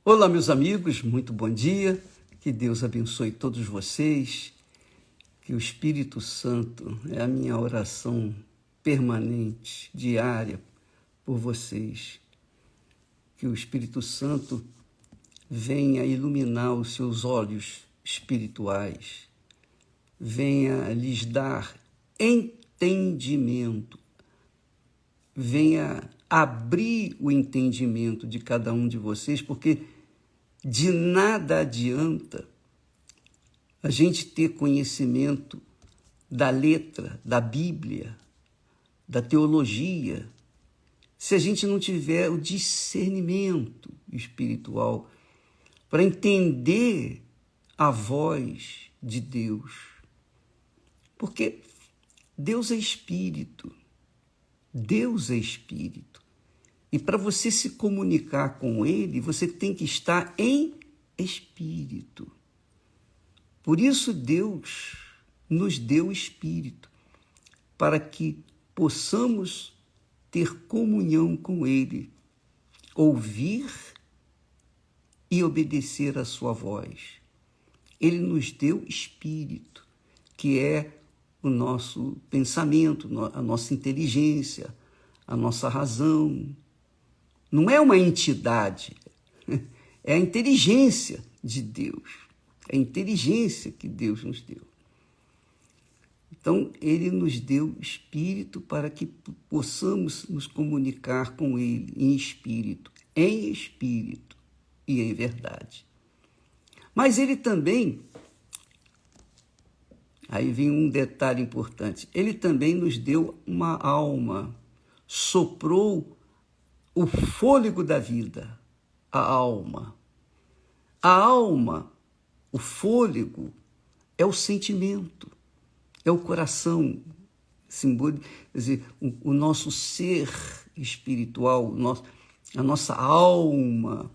Olá, meus amigos, muito bom dia. Que Deus abençoe todos vocês. Que o Espírito Santo é a minha oração permanente, diária, por vocês. Que o Espírito Santo venha iluminar os seus olhos espirituais, venha lhes dar entendimento, venha abrir o entendimento de cada um de vocês, porque de nada adianta a gente ter conhecimento da letra, da Bíblia, da teologia, se a gente não tiver o discernimento espiritual para entender a voz de Deus. Porque Deus é Espírito. Deus é Espírito. E para você se comunicar com Ele, você tem que estar em Espírito. Por isso Deus nos deu Espírito, para que possamos ter comunhão com Ele, ouvir e obedecer a sua voz. Ele nos deu Espírito, que é o nosso pensamento, a nossa inteligência, a nossa razão. Não é uma entidade, é a inteligência de Deus, é a inteligência que Deus nos deu. Então, Ele nos deu Espírito para que possamos nos comunicar com Ele em Espírito e em verdade. Mas Ele também, aí vem um detalhe importante, Ele também nos deu uma alma, soprou o fôlego da vida, a alma. A alma, o fôlego, é o sentimento, é o coração, simbólico, quer dizer, o nosso ser espiritual, a nossa alma.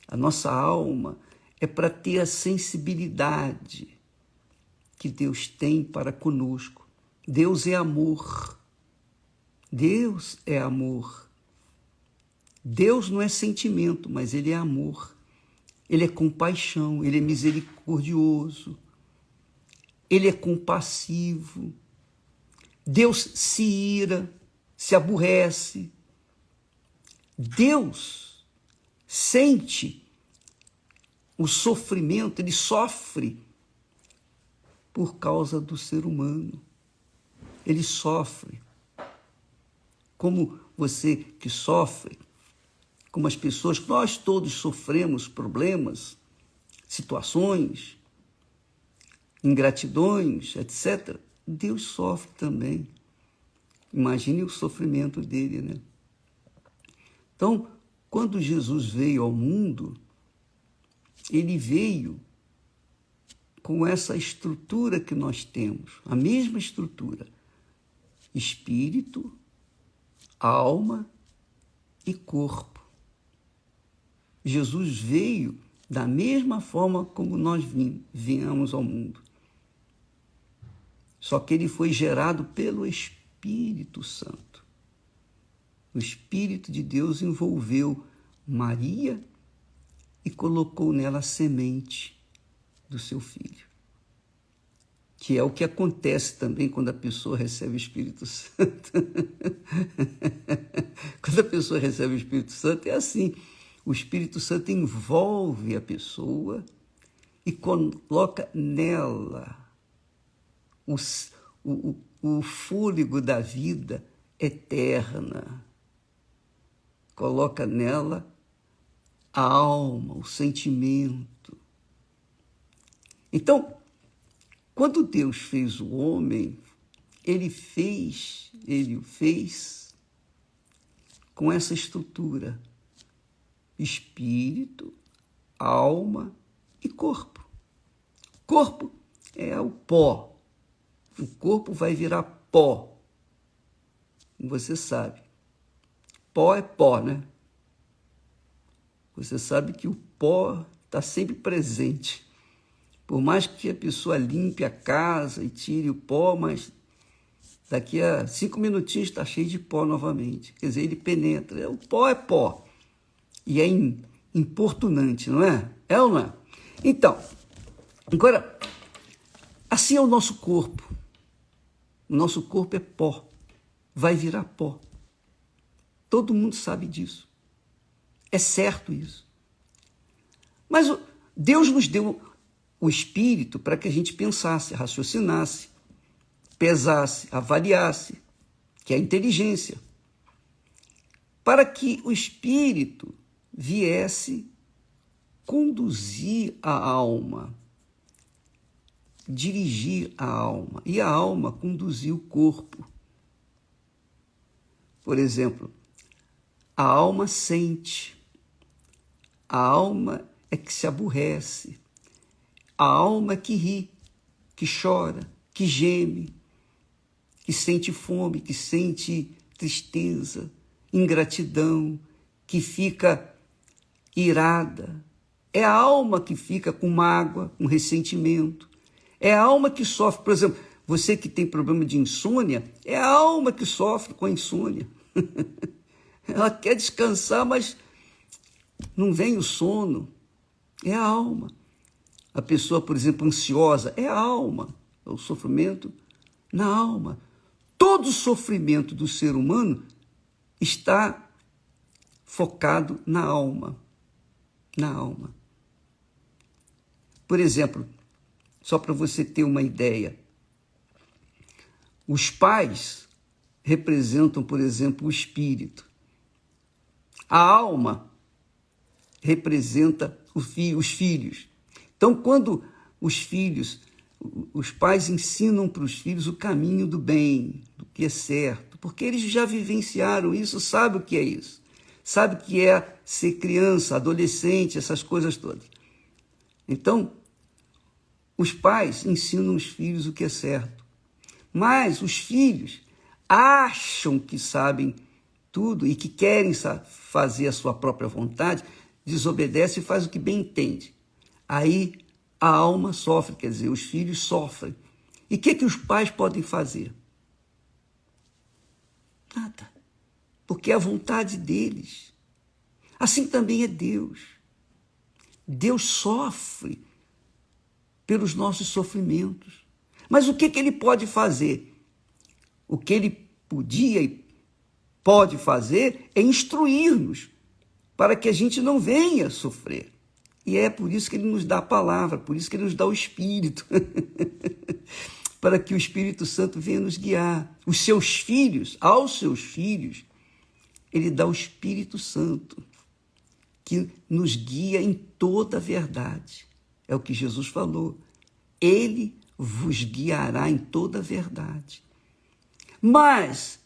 A nossa alma é para ter a sensibilidade que Deus tem para conosco. Deus é amor. Deus é amor. Deus não é sentimento, mas Ele é amor. Ele é compaixão, Ele é misericordioso. Ele é compassivo. Deus se ira, se aborrece. Deus sente o sofrimento, Ele sofre por causa do ser humano. Ele sofre. Como você que sofre, como as pessoas, nós todos sofremos problemas, situações, ingratidões, etc. Deus sofre também. Imagine o sofrimento dele, né? Então, quando Jesus veio ao mundo, ele veio com essa estrutura que nós temos, a mesma estrutura: espírito, alma e corpo. Jesus veio da mesma forma como nós viemos ao mundo. Só que ele foi gerado pelo Espírito Santo. O Espírito de Deus envolveu Maria e colocou nela a semente do seu filho. Que é o que acontece também quando a pessoa recebe o Espírito Santo. Quando a pessoa recebe o Espírito Santo, é assim. O Espírito Santo envolve a pessoa e coloca nela o fôlego da vida eterna. Coloca nela a alma, o sentimento. Então, quando Deus fez o homem, ele o fez com essa estrutura: espírito, alma e corpo. Corpo é o pó. O corpo vai virar pó. Você sabe. Pó é pó, né? Você sabe que o pó está sempre presente. Por mais que a pessoa limpe a casa e tire o pó, mas daqui a 5 minutinhos está cheio de pó novamente. Quer dizer, ele penetra. O pó é pó. E é importunante, não é? É ou não é? Então, agora, assim é o nosso corpo. O nosso corpo é pó, vai virar pó. Todo mundo sabe disso. É certo isso. Mas Deus nos deu o Espírito para que a gente pensasse, raciocinasse, pesasse, avaliasse, que é a inteligência, para que o Espírito viesse conduzir a alma, dirigir a alma, e a alma conduzir o corpo. Por exemplo, a alma sente, a alma é que se aborrece, a alma é que ri, que chora, que geme, que sente fome, que sente tristeza, ingratidão, que fica irada. É a alma que fica com mágoa, com ressentimento. É a alma que sofre. Por exemplo, você que tem problema de insônia, é a alma que sofre com a insônia. Ela quer descansar, mas não vem o sono. É a alma. A pessoa, por exemplo, ansiosa, é a alma. É o sofrimento na alma. Todo o sofrimento do ser humano está focado na alma. Na alma. Por exemplo, só para você ter uma ideia, os pais representam, por exemplo, o espírito. A alma representa os filhos. Então, quando os pais ensinam para os filhos o caminho do bem, do que é certo, porque eles já vivenciaram isso, sabem o que é isso, sabem o que é ser criança, adolescente, essas coisas todas. Então, os pais ensinam os filhos o que é certo, mas os filhos acham que sabem tudo e que querem fazer a sua própria vontade, desobedece e faz o que bem entende. Aí a alma sofre, quer dizer, os filhos sofrem. E o que os pais podem fazer? Nada. Porque é a vontade deles. Assim também é Deus. Deus sofre pelos nossos sofrimentos. Mas o que ele pode fazer? O que ele podia e pode fazer é instruir-nos para que a gente não venha sofrer. E é por isso que ele nos dá a palavra, por isso que ele nos dá o Espírito, para que o Espírito Santo venha nos guiar. Os seus filhos, aos seus filhos, ele dá o Espírito Santo, que nos guia em toda a verdade. É o que Jesus falou. Ele vos guiará em toda a verdade. Mas,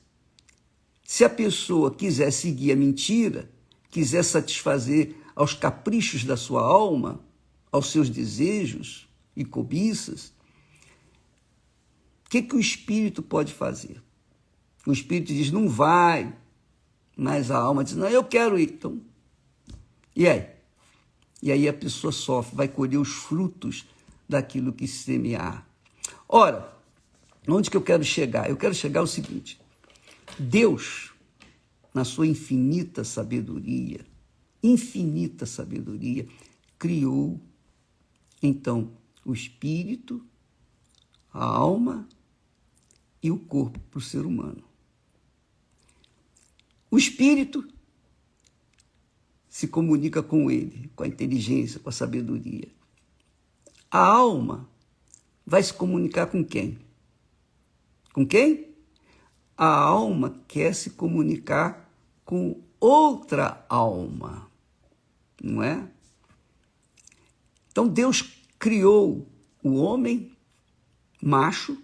se a pessoa quiser seguir a mentira, quiser satisfazer aos caprichos da sua alma, aos seus desejos e cobiças, o que o Espírito pode fazer? O Espírito diz, não vai, mas a alma diz, não, eu quero ir. Então, e aí? E aí a pessoa sofre, vai colher os frutos daquilo que semear. Ora, onde que eu quero chegar? Eu quero chegar ao seguinte, Deus, na sua infinita sabedoria, criou, então, o espírito, a alma e o corpo para o ser humano. O espírito se comunica com ele, com a inteligência, com a sabedoria. A alma vai se comunicar com quem? Com quem? A alma quer se comunicar com outra alma, não é? Então Deus criou o homem, macho,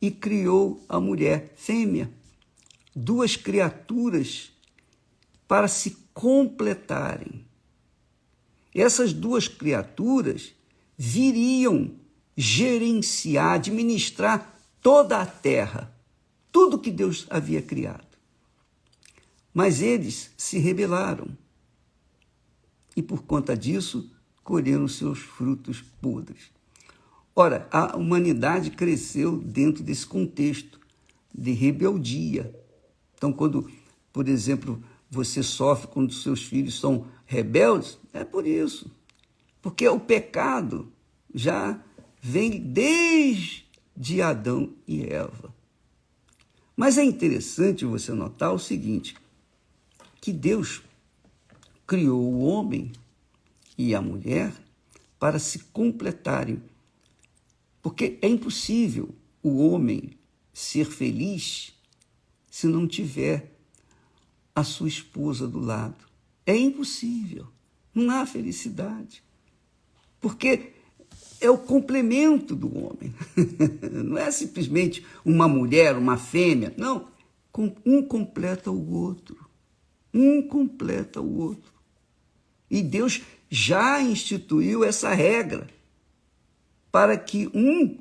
e criou a mulher, fêmea. Duas criaturas para se completarem. Essas duas criaturas viriam gerenciar, administrar toda a terra, tudo que Deus havia criado. Mas eles se rebelaram e, por conta disso, colheram seus frutos podres. Ora, a humanidade cresceu dentro desse contexto de rebeldia. Então, quando, por exemplo, você sofre quando seus filhos são rebeldes, é por isso. Porque o pecado já vem desde Adão e Eva. Mas é interessante você notar o seguinte, que Deus criou o homem e a mulher para se completarem. Porque é impossível o homem ser feliz se não tiver a sua esposa do lado. É impossível. Não há felicidade. Porque é o complemento do homem. Não é simplesmente uma mulher, uma fêmea. Não. Um completa o outro. Um completa o outro. E Deus já instituiu essa regra para que um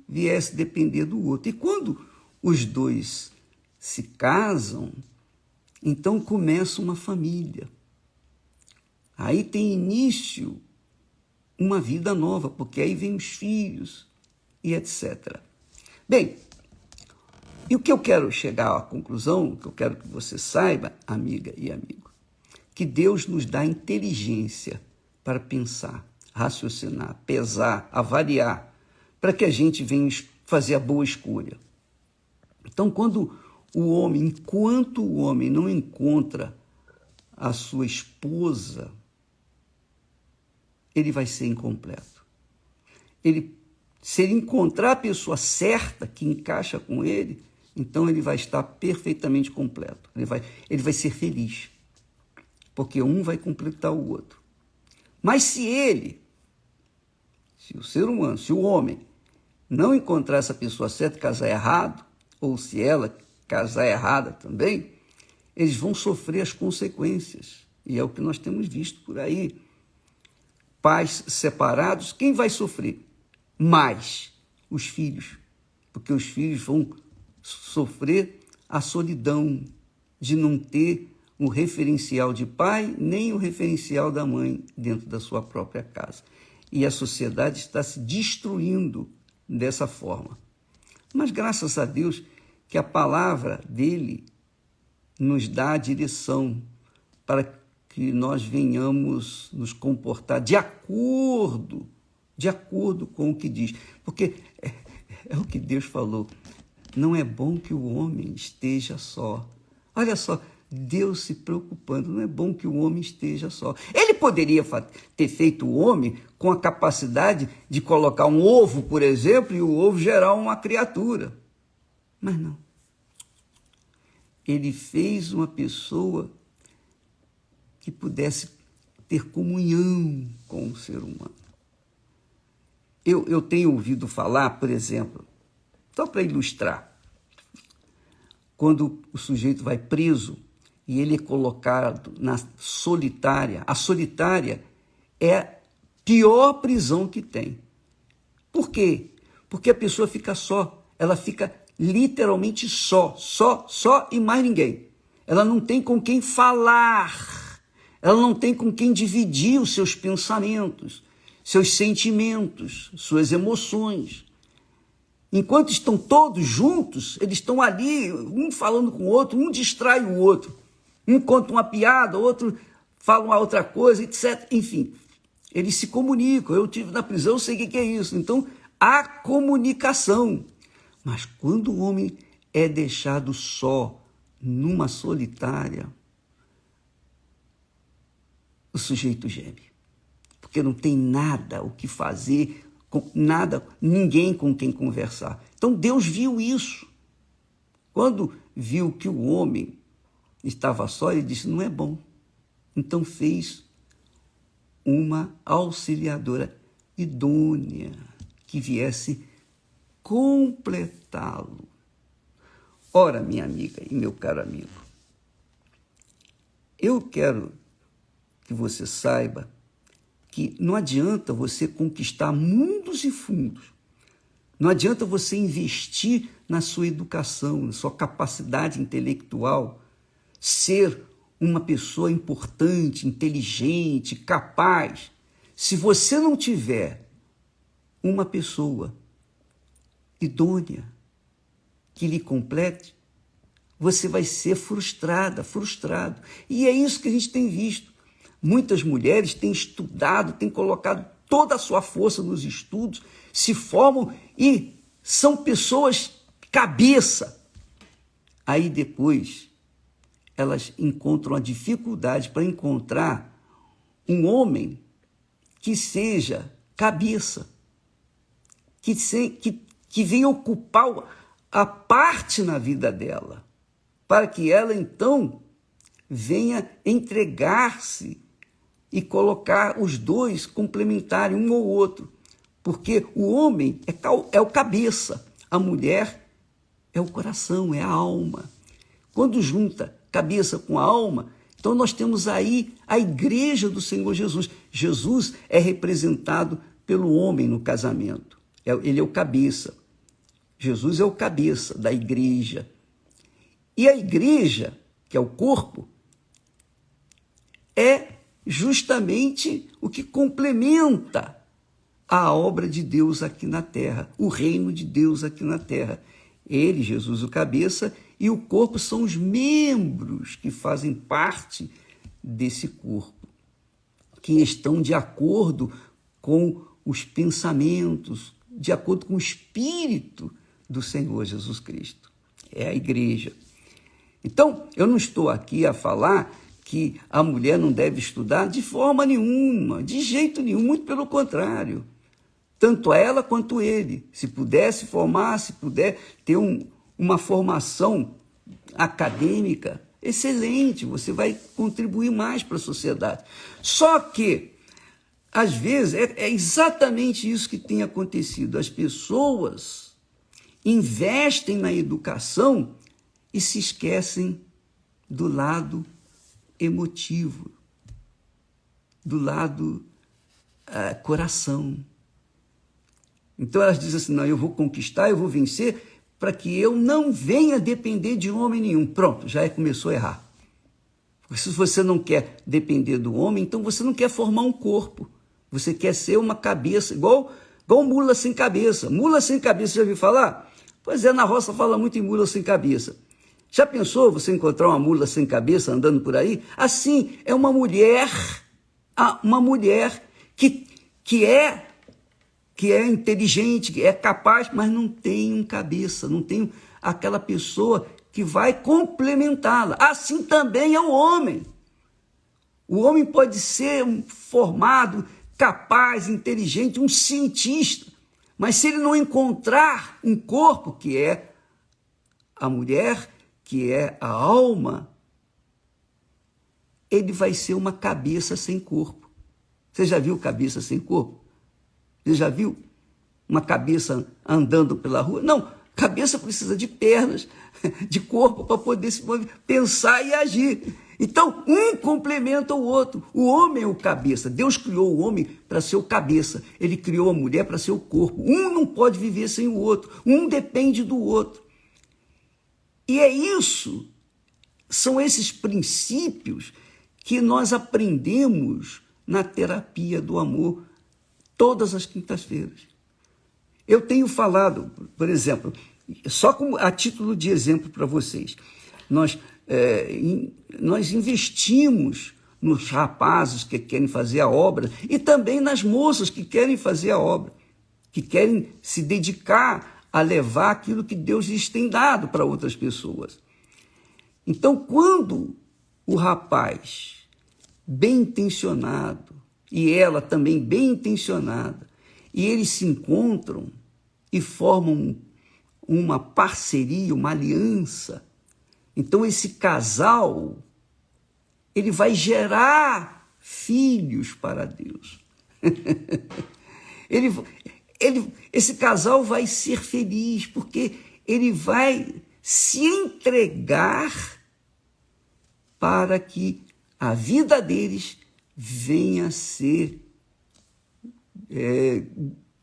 viesse depender do outro. E quando os dois se casam, então começa uma família. Aí tem início uma vida nova, porque aí vem os filhos e etc. Bem, e o que eu quero chegar à conclusão, o que eu quero que você saiba, amiga e amigo, que Deus nos dá inteligência para pensar, raciocinar, pesar, avaliar, para que a gente venha fazer a boa escolha. Então, enquanto o homem não encontra a sua esposa, ele vai ser incompleto. Se ele encontrar a pessoa certa que encaixa com ele, então ele vai estar perfeitamente completo. Ele vai ser feliz, porque um vai completar o outro. Mas se o ser humano, se o homem não encontrar essa pessoa certa, casar errado, ou se ela casar errada também, eles vão sofrer as consequências. E é o que nós temos visto por aí. Pais separados, quem vai sofrer? Mais os filhos, porque os filhos vão sofrer a solidão de não ter um referencial de pai, nem o referencial da mãe dentro da sua própria casa. E a sociedade está se destruindo dessa forma. Mas graças a Deus que a palavra dele nos dá a direção para que nós venhamos nos comportar de acordo com o que diz. Porque é o que Deus falou. Não é bom que o homem esteja só. Olha só, Deus se preocupando, não é bom que o homem esteja só. Ele poderia ter feito o homem com a capacidade de colocar um ovo, por exemplo, e o ovo gerar uma criatura. Mas não. Ele fez uma pessoa que pudesse ter comunhão com o ser humano. Eu tenho ouvido falar, por exemplo, só para ilustrar, quando o sujeito vai preso e ele é colocado na solitária, a solitária é a pior prisão que tem. Por quê? Porque a pessoa fica só, ela fica literalmente só e mais ninguém. Ela não tem com quem falar, ela não tem com quem dividir os seus pensamentos, seus sentimentos, suas emoções. Enquanto estão todos juntos, eles estão ali, um falando com o outro, um distrai o outro. Um conta uma piada, o outro fala uma outra coisa, etc. Enfim, eles se comunicam. Eu estive na prisão, eu sei o que é isso. Então, há comunicação. Mas quando o homem é deixado só, numa solitária, o sujeito geme. Porque não tem nada o que fazer, ninguém com quem conversar. Então Deus viu isso. Quando viu que o homem estava só, ele disse, não é bom. Então fez uma auxiliadora idônea que viesse completá-lo. Ora, minha amiga e meu caro amigo, eu quero que você saiba que não adianta você conquistar mundos e fundos, não adianta você investir na sua educação, na sua capacidade intelectual, ser uma pessoa importante, inteligente, capaz, se você não tiver uma pessoa idônea que lhe complete, você vai ser frustrada, frustrado. E é isso que a gente tem visto. Muitas mulheres têm estudado, têm colocado toda a sua força nos estudos, se formam e são pessoas cabeça. Aí depois elas encontram a dificuldade para encontrar um homem que seja cabeça, que venha ocupar a parte na vida dela, para que ela então venha entregar-se e colocar os dois complementarem um ao outro, porque o homem é o cabeça, a mulher é o coração, é a alma. Quando junta cabeça com a alma, então nós temos aí a igreja do Senhor Jesus. Jesus é representado pelo homem no casamento, ele é o cabeça. Jesus é o cabeça da igreja. E a igreja, que é o corpo, é justamente o que complementa a obra de Deus aqui na terra, o reino de Deus aqui na terra. Ele, Jesus, o cabeça, e o corpo são os membros que fazem parte desse corpo, que estão de acordo com os pensamentos, de acordo com o Espírito do Senhor Jesus Cristo. É a igreja. Então, eu não estou aqui a falar que a mulher não deve estudar de forma nenhuma, de jeito nenhum, muito pelo contrário. Tanto ela quanto ele, se puder se formar, se puder ter uma formação acadêmica, excelente, você vai contribuir mais para a sociedade. Só que, às vezes, é exatamente isso que tem acontecido. As pessoas investem na educação e se esquecem do lado emotivo, do lado coração. Então elas dizem assim, não, eu vou conquistar, eu vou vencer, para que eu não venha depender de homem nenhum. Pronto, já começou a errar. Porque se você não quer depender do homem, então você não quer formar um corpo. Você quer ser uma cabeça, igual mula sem cabeça. Mula sem cabeça, já ouviu falar? Pois é, na roça fala muito em mula sem cabeça. Já pensou você encontrar uma mula sem cabeça andando por aí? Assim, é uma mulher que é inteligente, que é capaz, mas não tem um cabeça, não tem aquela pessoa que vai complementá-la. Assim também é o homem. O homem pode ser formado, capaz, inteligente, um cientista, mas se ele não encontrar um corpo, que é a mulher, que é a alma, ele vai ser uma cabeça sem corpo. Você já viu cabeça sem corpo? Você já viu uma cabeça andando pela rua? Não, cabeça precisa de pernas, de corpo para poder se mover, pensar e agir. Então, um complementa o outro. O homem é o cabeça. Deus criou o homem para ser o cabeça. Ele criou a mulher para ser o corpo. Um não pode viver sem o outro. Um depende do outro. E é isso, são esses princípios que nós aprendemos na terapia do amor todas as quintas-feiras. Eu tenho falado, por exemplo, só como a título de exemplo para vocês, nós investimos nos rapazes que querem fazer a obra e também nas moças que querem fazer a obra, que querem se dedicar a levar aquilo que Deus lhes tem dado para outras pessoas. Então, quando o rapaz bem intencionado e ela também bem intencionada, e eles se encontram e formam uma parceria, uma aliança, então esse casal, ele vai gerar filhos para Deus. Esse casal vai ser feliz, porque ele vai se entregar para que a vida deles venha a ser,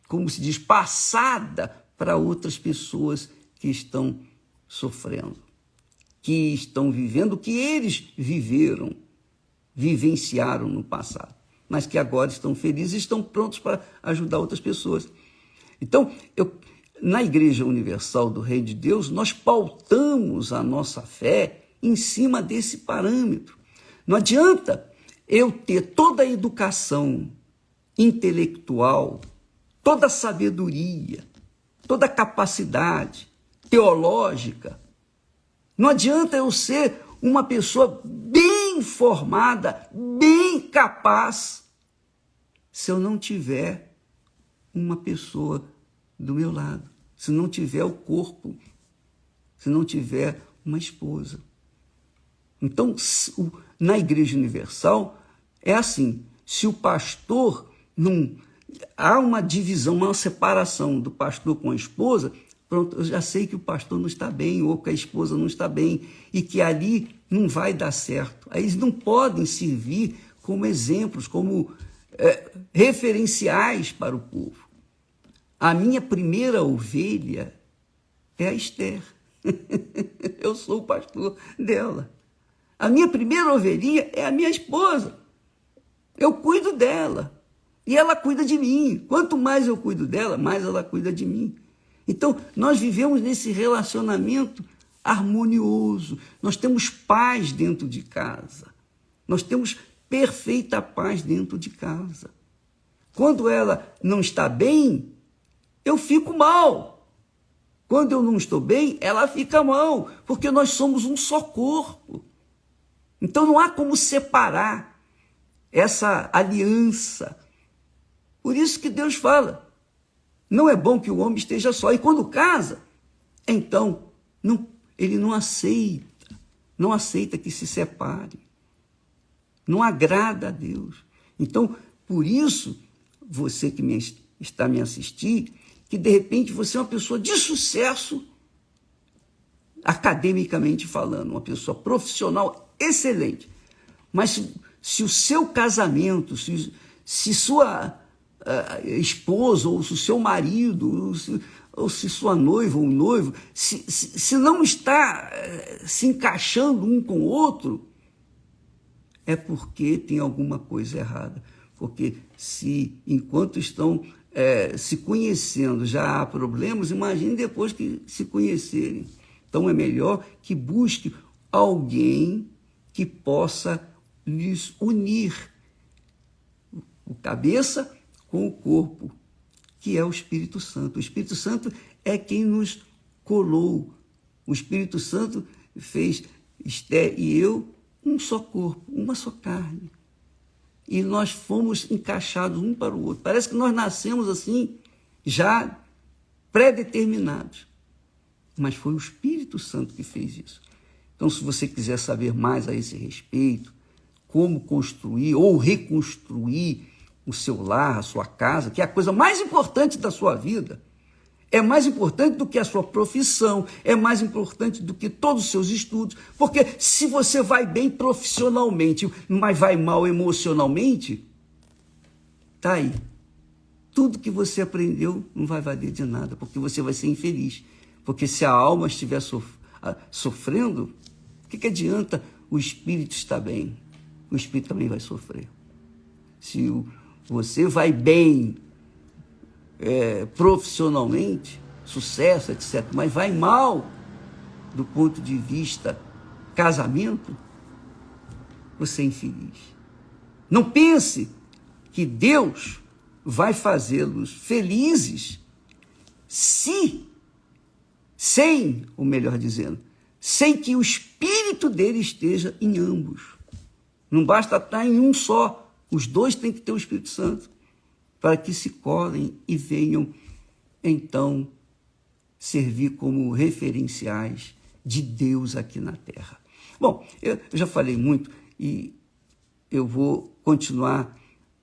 como se diz, passada para outras pessoas que estão sofrendo, que estão vivendo o que eles vivenciaram no passado, mas que agora estão felizes e estão prontos para ajudar outras pessoas. Então, Na Igreja Universal do Reino de Deus, nós pautamos a nossa fé em cima desse parâmetro. Não adianta eu ter toda a educação intelectual, toda a sabedoria, toda a capacidade teológica. Não adianta eu ser uma pessoa bem formada, bem capaz, se eu não tiver uma pessoa do meu lado, se não tiver o corpo, se não tiver uma esposa. Então, na Igreja Universal, é assim, se o pastor não... Há uma divisão, uma separação do pastor com a esposa, pronto, eu já sei que o pastor não está bem, ou que a esposa não está bem, e que ali não vai dar certo. Aí eles não podem servir como exemplos, como referenciais para o povo. A minha primeira ovelha é a Esther. Eu sou o pastor dela. A minha primeira ovelhinha é a minha esposa. Eu cuido dela. E ela cuida de mim. Quanto mais eu cuido dela, mais ela cuida de mim. Então, nós vivemos nesse relacionamento harmonioso. Nós temos paz dentro de casa. Nós temos perfeita paz dentro de casa. Quando ela não está bem, eu fico mal. Quando eu não estou bem, ela fica mal, porque nós somos um só corpo. Então não há como separar essa aliança. Por isso que Deus fala, não é bom que o homem esteja só. E quando casa, então ele não aceita que se separe. Não agrada a Deus. Então, por isso, você que está me assistindo, que de repente você é uma pessoa de sucesso, academicamente falando, uma pessoa profissional excelente, mas se o seu casamento, se sua esposa, ou se o seu marido, ou se sua noiva ou noivo, se não está se encaixando um com o outro, é porque tem alguma coisa errada. Porque se enquanto estão se conhecendo já há problemas, imagine depois que se conhecerem. Então é melhor que busque alguém que possa lhes unir o cabeça com o corpo, que é o Espírito Santo. O Espírito Santo é quem nos colou. O Espírito Santo fez Esther e eu um só corpo, uma só carne. E nós fomos encaixados um para o outro. Parece que nós nascemos assim, já pré-determinados. Mas foi o Espírito Santo que fez isso. Então, se você quiser saber mais a esse respeito, como construir ou reconstruir o seu lar, a sua casa, que é a coisa mais importante da sua vida, é mais importante do que a sua profissão, é mais importante do que todos os seus estudos, porque se você vai bem profissionalmente, mas vai mal emocionalmente, tá aí. Tudo que você aprendeu não vai valer de nada, porque você vai ser infeliz. Porque se a alma estiver sofrendo, o que adianta o espírito estar bem? O espírito também vai sofrer. Se você vai bem profissionalmente, sucesso, etc., mas vai mal do ponto de vista casamento, você é infeliz. Não pense que Deus vai fazê-los felizes sem que o espírito dele esteja em ambos. Não basta estar em um só, os dois têm que ter o Espírito Santo, para que se colhem e venham, então, servir como referenciais de Deus aqui na Terra. Bom, eu já falei muito e eu vou continuar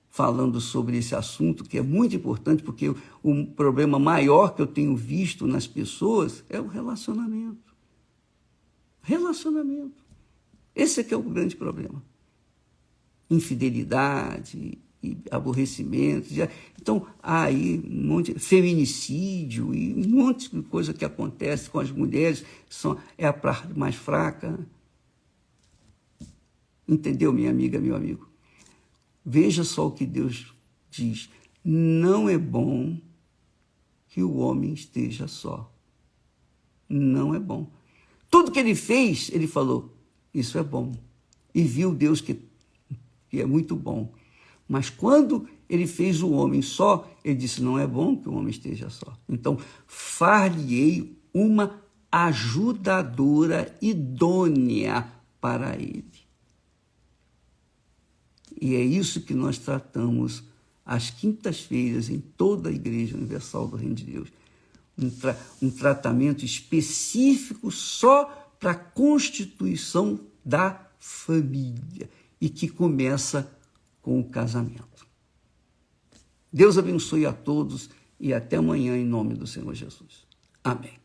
falando sobre esse assunto, que é muito importante, porque o problema maior que eu tenho visto nas pessoas é o relacionamento. Relacionamento. Esse é que é o grande problema. Infidelidade e aborrecimento. Então, há aí um monte de feminicídio e um monte de coisa que acontece com as mulheres, é a parte mais fraca. Entendeu, minha amiga, meu amigo? Veja só o que Deus diz. Não é bom que o homem esteja só. Não é bom. Tudo que ele fez, ele falou, isso é bom. E viu Deus que é muito bom. Mas quando ele fez o homem só, ele disse, não é bom que o homem esteja só. Então, far-lhe-ei uma ajudadora idônea para ele. E é isso que nós tratamos às quintas-feiras em toda a Igreja Universal do Reino de Deus. Um tratamento específico só para a constituição da família e que começa com o casamento. Deus abençoe a todos e até amanhã em nome do Senhor Jesus. Amém.